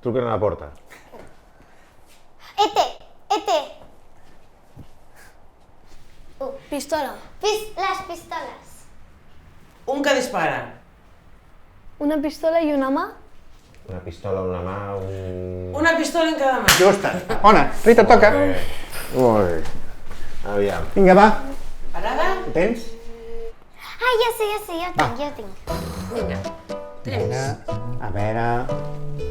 Truquen a la porta. ET. Pistola. Les pistoles. Un que dispara. Una pistola i una mà. Una pistola, una mà, Una pistola en cada mà. Justa. Ona, Rita, toca. Ui. Aviam. Vinga, va. Parada? Ho tens? Ah, ja sé, jo tinc. Vinga. Vinga, a veure...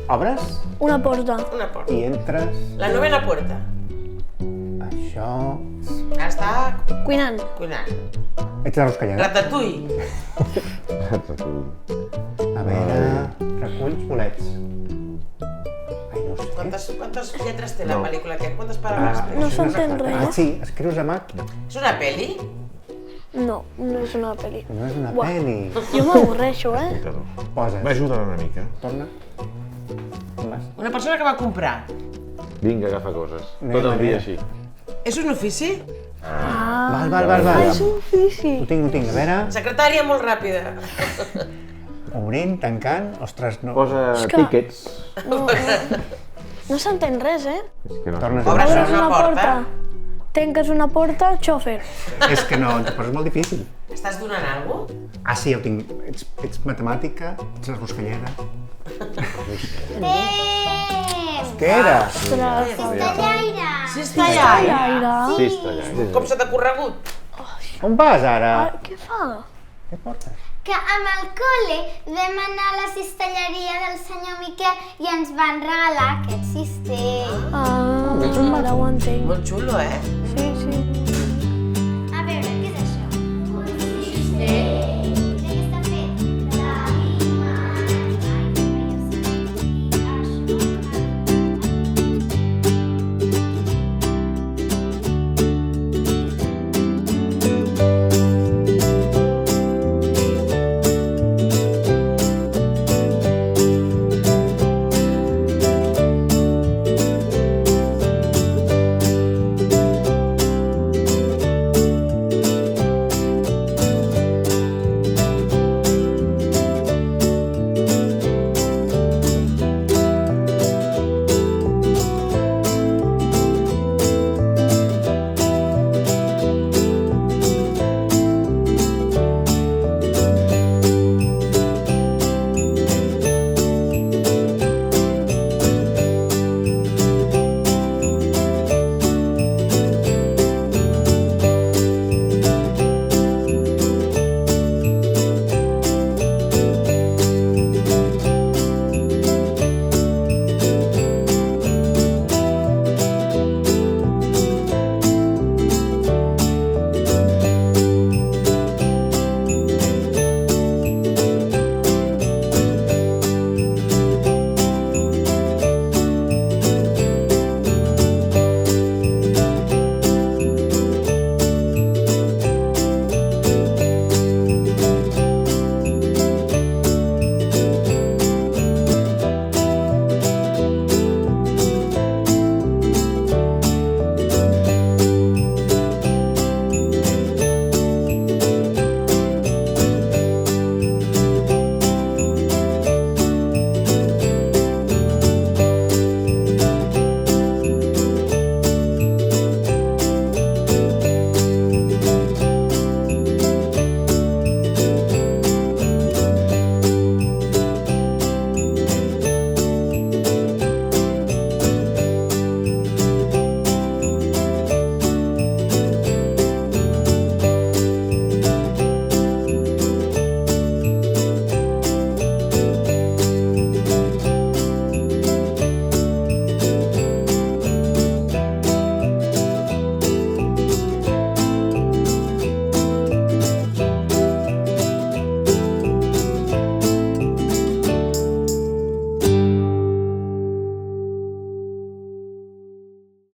Obres Una porta. Una porta. i entres. La novena puerta. Això... Està Cuinant. cuinant. Ets la roscallada. Ratatouille. A veure... Reculls bolets. Ai, no sé. Quantes lletres té la pel·lícula aquest? Quantes paraules té? No s'entén res. Ah, sí, escrius a màquina. És una pel·li? No, no és una pel·li. No és una Buah. pel·li. Jo m'avorreixo, Poses. M'ajuden una mica. Torna. On vas? Una persona que va comprar. Vinga, agafa coses. Anem, Tot el dia anem. així. És un ofici? Val. És un ofici. Ho tinc. A veure... Secretària molt ràpida. Obrint, tancant... Ostres, no. Posa És que- tickets. No s'entén res, És que no Tornes sé. a Obres Obres una una porta. porta. Tanques una porta, xòfer. És que no, però és molt difícil. Estàs donant alguna cosa? Ah, sí, ja ho tinc. Ets matemàtica, ets la roscallera. Temps. Què era? Cistellaire. Sí, està allà. Aire. Sí, està allà. Com s'ha decorregut? On vas ara? Què fa? Què portes? Que amb el col·le vam anar a la cistelleria del senyor Miquel i ens van regalar aquest cistell. Ara ho entenc. Molt xulo, eh? Sí.